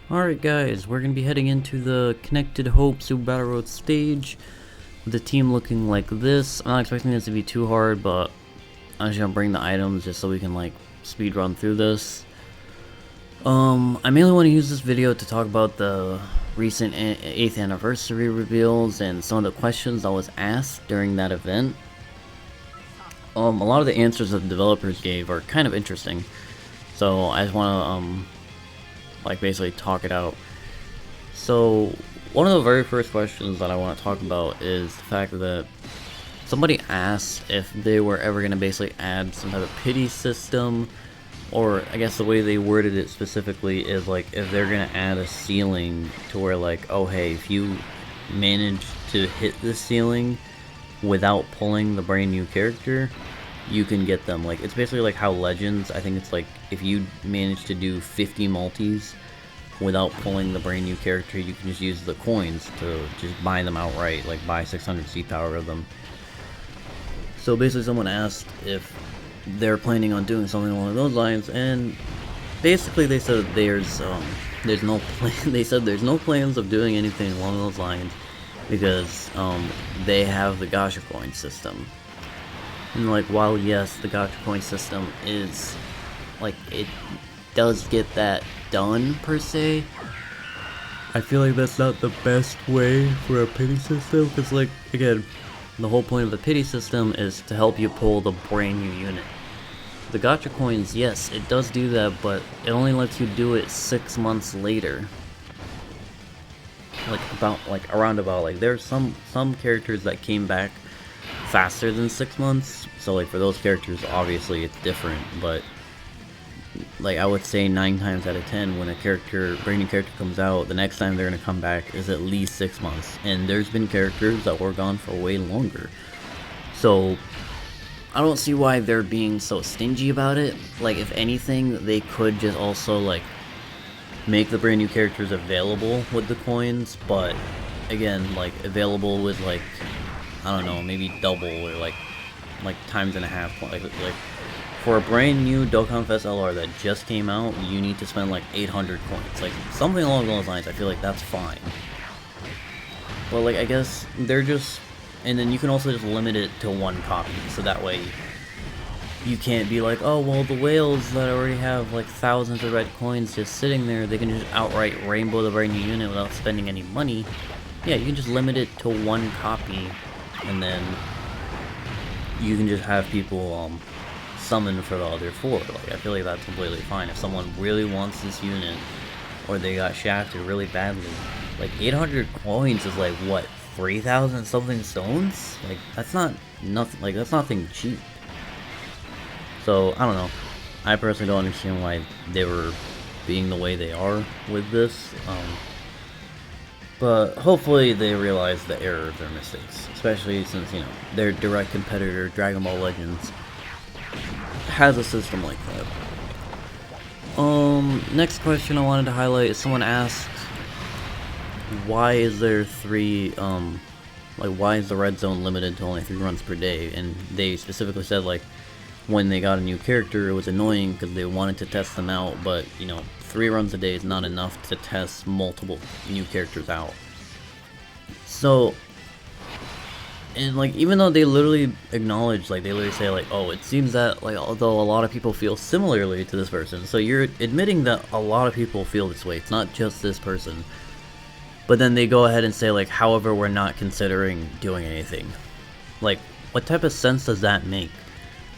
Alright guys, we're going to be heading into the Connected Hope Super Battle Road stage with the team looking like this. I'm not expecting this to be too hard, but I'm just going to bring the items just so we can like speed run through this. I mainly want to use this video to talk about the recent 8th anniversary reveals and some of the questions I was asked during that event. A lot of the answers that the developers gave are kind of interesting, so I just want to like basically talk it out. So one of the very first questions that I want to talk about is the fact that somebody asked if they were ever going to basically add some type of pity system, or I guess the way they worded it specifically is like if they're going to add a ceiling to where like, oh hey, if you manage to hit the ceiling without pulling the brand new character, you can get them. Like, it's basically like how Legends, I think it's like if you manage to do 50 multis without pulling the brand new character, you can just use the coins to just buy them outright, like buy 600 C power of them. So basically someone asked if they're planning on doing something along those lines, and basically they said there's no plan. They said there's no plans of doing anything along those lines because they have the gacha coin system. And like, while yes, the gacha coin system is like, it does get that done per se, I feel like that's not the best way for a pity system, because like, again, the whole point of the pity system is to help you pull the brand new unit. The gacha coins, yes, it does do that, but it only lets you do it 6 months later. Like around about like there's some characters that came back faster than 6 months, so like for those characters obviously it's different, but like I would say 9 times out of 10 when a brand new character comes out, the next time they're gonna come back is at least 6 months, and there's been characters that were gone for way longer. So I don't see why they're being so stingy about it. Like, if anything, they could just also like make the brand new characters available with the coins, but again, like available with like, I don't know, maybe double or like times and a half. Like for a brand new Dokkan Fest LR that just came out, you need to spend like 800 coins. Like something along those lines. I feel like that's fine. But like, I guess they're just, and then you can also just limit it to 1 copy, so that way you can't be like, oh well, the whales that already have like thousands of red coins just sitting there, they can just outright rainbow the brand new unit without spending any money. Yeah, you can just limit it to 1 copy, and then you can just have people summon for the other 4. Like, I feel like that's completely fine. If someone really wants this unit, or they got shafted really badly, like 800 coins is like what, 3,000 something stones? Like, that's not nothing. Like, that's nothing cheap. So I don't know. I personally don't understand why they were being the way they are with this. But hopefully they realize the error of their mistakes, especially since, you know, their direct competitor, Dragon Ball Legends, has a system like that. Next question I wanted to highlight is someone asked, why is there 3, like, why is the red zone limited to only 3 runs per day? And they specifically said, like, when they got a new character, it was annoying because they wanted to test them out, but, you know, 3 runs a day is not enough to test multiple new characters out. So, and like, even though they literally acknowledge, like, they literally say like, oh, it seems that, like, although a lot of people feel similarly to this person, so you're admitting that a lot of people feel this way, it's not just this person. But then they go ahead and say like, however, we're not considering doing anything. Like, what type of sense does that make?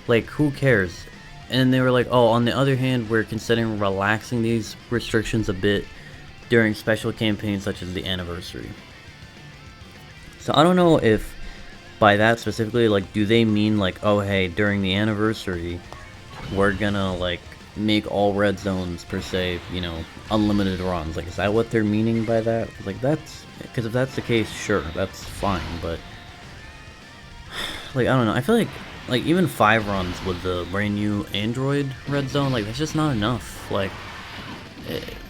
Like, who cares? And they were like, oh, on the other hand, we're considering relaxing these restrictions a bit during special campaigns such as the anniversary. So I don't know if by that specifically, like, do they mean like, oh hey, during the anniversary we're gonna like make all red zones per se, you know, unlimited runs? Like, is that what they're meaning by that? Like, that's, because if that's the case, sure, that's fine, but like, I don't know, I feel like even 5 runs with the brand new Android red zone, like, that's just not enough. Like,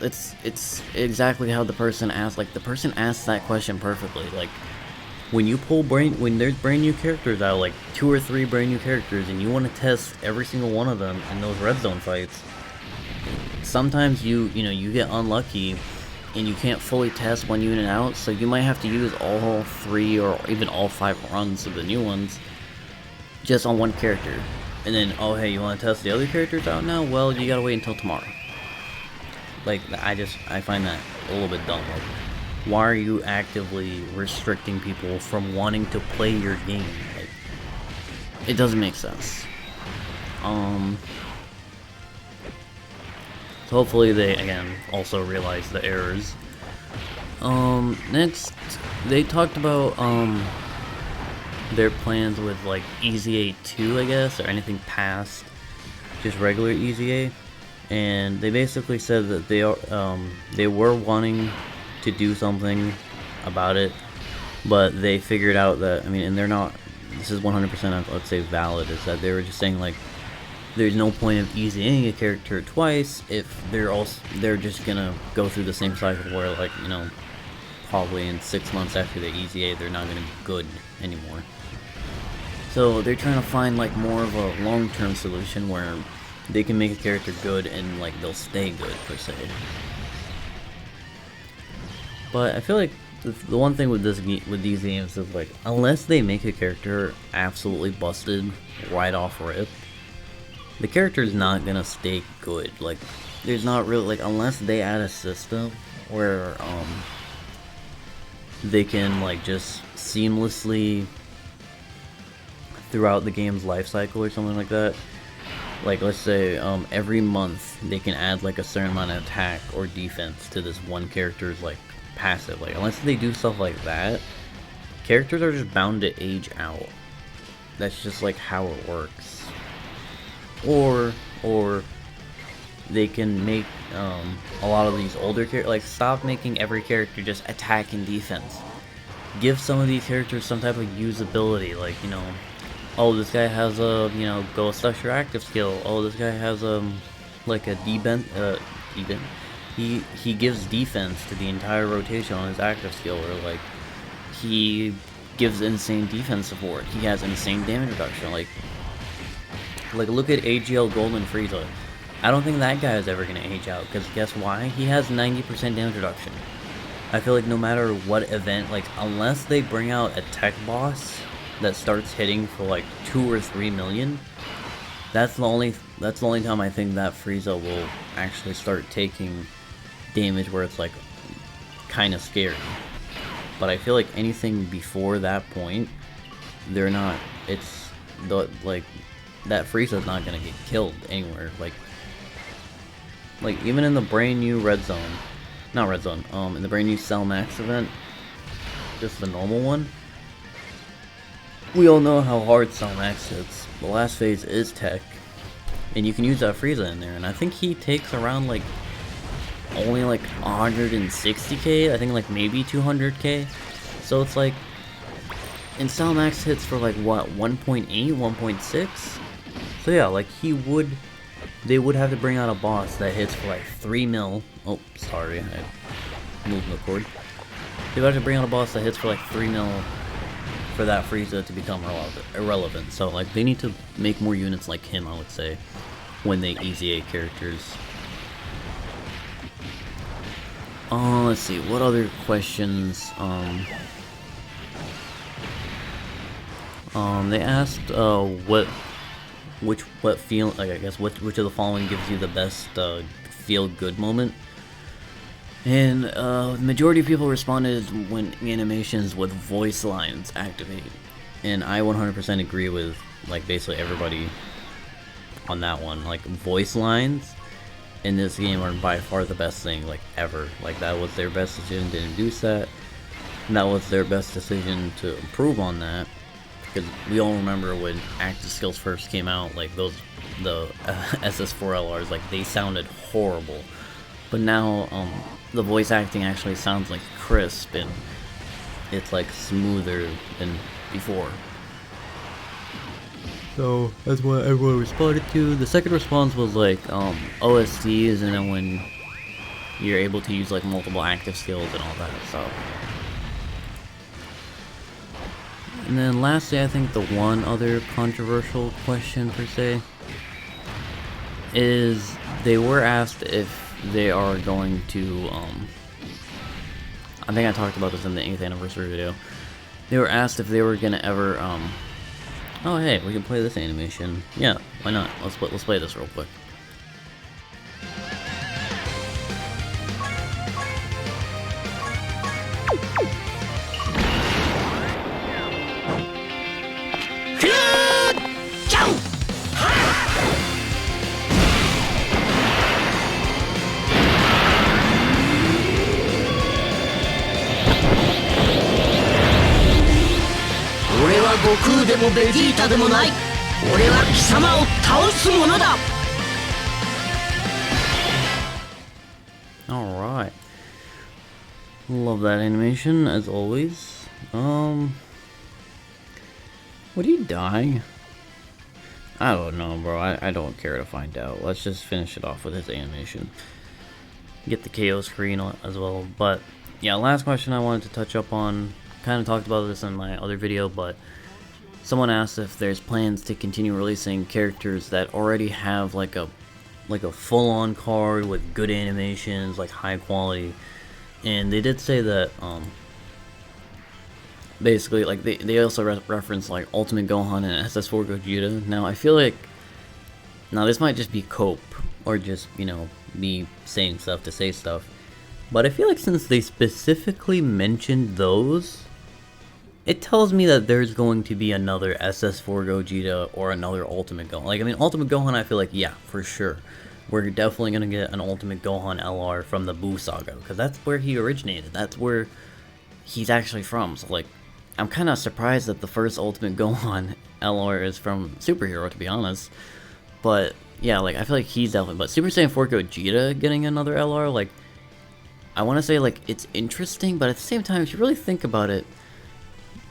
it's exactly how the person asked. Like, the person asked that question perfectly. Like, when you pull when there's brand new characters out, like 2 or 3 brand new characters, and you want to test every single one of them in those red zone fights, sometimes you know, you get unlucky and you can't fully test one unit out, so you might have to use all 3 or even all 5 runs of the new ones just on one character. And then, oh hey, you want to test the other characters out now? Well, you gotta wait until tomorrow. Like, I find that a little bit dumb. Like, why are you actively restricting people from wanting to play your game? Like, it doesn't make sense. So hopefully they, again, also realize the errors. Next, they talked about, their plans with, like, EZA 2, I guess, or anything past just regular EZA. And they basically said that they were wanting to do something about it, but they figured out that, I mean, and they're not, this is 100%, let's say, valid, is that they were just saying, like, there's no point of EZAing a character twice if they're just gonna go through the same cycle where, like, you know, probably in 6 months after the EZA, they're not gonna be good anymore. So they're trying to find, like, more of a long-term solution where they can make a character good and, like, they'll stay good, per se. But I feel like the one thing with these games is, like, unless they make a character absolutely busted right off rip, the character is not gonna stay good. Like, there's not really, like, unless they add a system where they can, like, just seamlessly throughout the game's life cycle or something like that. Like, let's say every month they can add, like, a certain amount of attack or defense to this one character's, like, passive. Like, unless they do stuff like that, characters are just bound to age out. That's just, like, how it works. Or they can make a lot of these older characters, like, stop making every character just attack and defense. Give some of these characters some type of usability, like, you know, oh, this guy has a, you know, Ghost Usher active skill. Oh, this guy has like a he gives defense to the entire rotation on his active skill, or like he gives insane defense support. He has insane damage reduction. Like look at AGL Golden Frieza. I don't think that guy is ever gonna age out, because guess why? He has 90% damage reduction. I feel like no matter what event, like, unless they bring out a tech boss that starts hitting for like 2 or 3 million, that's the only time I think that Frieza will actually start taking damage where it's like kind of scary. But I feel like anything before that point, they're not, it's the, like, that Frieza's not gonna get killed anywhere. Like even in the brand new in the brand new Cell Max event, just the normal one, we all know how hard Cell Max hits. The last phase is tech, and you can use that Frieza in there, and I think he takes around like only like 160k, I think like maybe 200k. So it's like, and Cell Max hits for like what, 1.8, 1.6? So yeah, like they would have to bring out a boss that hits for like 3 mil. Oh, sorry, I moved the cord. They would have to bring out a boss that hits for like 3 mil for that Frieza to become irrelevant. So like they need to make more units like him, I would say, when they EZA characters. Let's see, what other questions? They asked which of the following gives you the best feel good moment. And the majority of people responded when animations with voice lines activate. And I 100% agree with, like, basically everybody on that one. Like, voice lines in this game are by far the best thing, like, ever. Like, that was their best decision to introduce that. And that was their best decision to improve on that. Because we all remember when active skills first came out, like, the SS4LRs, like, they sounded horrible. But now, the voice acting actually sounds like crisp, and it's like smoother than before. So that's what everyone responded to. The second response was like OSTs, and then when you're able to use like multiple active skills and all that. So, and then lastly, I think the one other controversial question per se is they were asked if they are going to I think I talked about this in the 8th anniversary video. They were asked if they were gonna ever, oh hey, we can play this animation. Yeah, why not? Let's play this real quick. Alright. Love that animation, as always. Would he die? I don't know, bro. I don't care to find out. Let's just finish it off with his animation. Get the KO screen as well. But, yeah, last question I wanted to touch up on. Kind of talked about this in my other video, but someone asked if there's plans to continue releasing characters that already have like a full-on card with good animations, like high quality. And they did say that basically like they also reference like Ultimate Gohan and SS4 Gogeta. Now I feel like this might just be cope or just, you know, me saying stuff to say stuff, but I feel like since they specifically mentioned those, it tells me that there's going to be another SS4 Gogeta or another Ultimate Gohan. Like, I mean, Ultimate Gohan, I feel like, yeah, for sure. We're definitely going to get an Ultimate Gohan LR from the Buu Saga, because that's where he originated. That's where he's actually from. So, like, I'm kind of surprised that the first Ultimate Gohan LR is from Superhero, to be honest. But, yeah, like, I feel like he's definitely... But Super Saiyan 4 Gogeta getting another LR, like, I want to say, like, it's interesting, but at the same time, if you really think about it,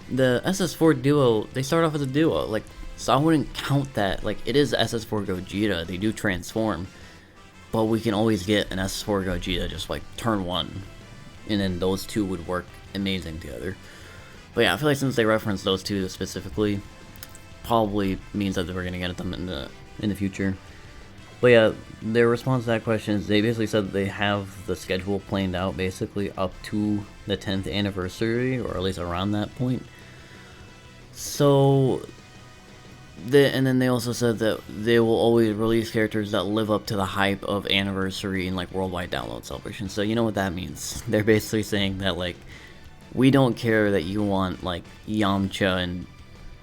the SS4 duo, they start off as a duo, like, so I wouldn't count that. Like, it is SS4 Gogeta, they do transform, but we can always get an SS4 Gogeta just like turn 1, and then those two would work amazing together. But yeah, I feel like since they referenced those two specifically, probably means that we're gonna get them in the future. But yeah, their response to that question is they basically said that they have the schedule planned out basically up to the 10th anniversary, or at least around that point. So, and then they also said that they will always release characters that live up to the hype of anniversary and like worldwide download celebration. So you know what that means. They're basically saying that, like, we don't care that you want like Yamcha and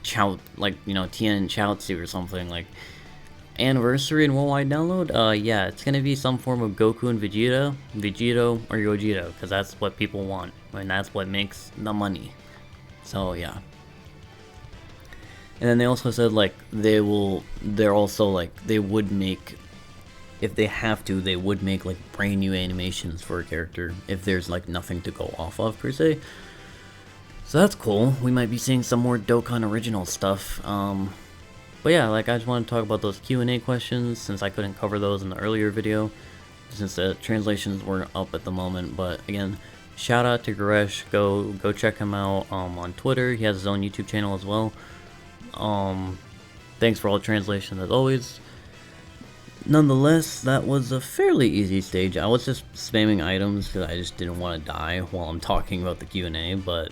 Chow, like, you know, Tien and Chaozu or something, like, anniversary and worldwide download, yeah, it's gonna be some form of Goku and Vegeta, or Gogeta, because that's what people want, and that's what makes the money. So yeah. And then they also said, like, they would make, if they have to, they would make like brand new animations for a character if there's like nothing to go off of per se. So that's cool. We might be seeing some more Dokkan original stuff. But yeah, like, I just want to talk about those Q&A questions since I couldn't cover those in the earlier video since the translations weren't up at the moment. But again, shout out to Goresh. Go check him out on Twitter. He has his own YouTube channel as well. Thanks for all the translations as always. Nonetheless, that was a fairly easy stage. I was just spamming items because I just didn't want to die while I'm talking about the Q&A, but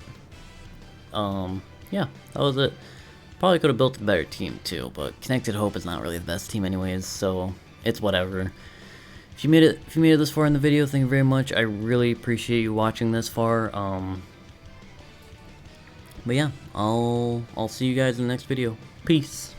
yeah, that was it. Probably could have built a better team too, but Connected Hope is not really the best team anyways, so it's whatever. If you made it this far in the video, thank you very much. I really appreciate you watching this far. But yeah, I'll see you guys in the next video. Peace.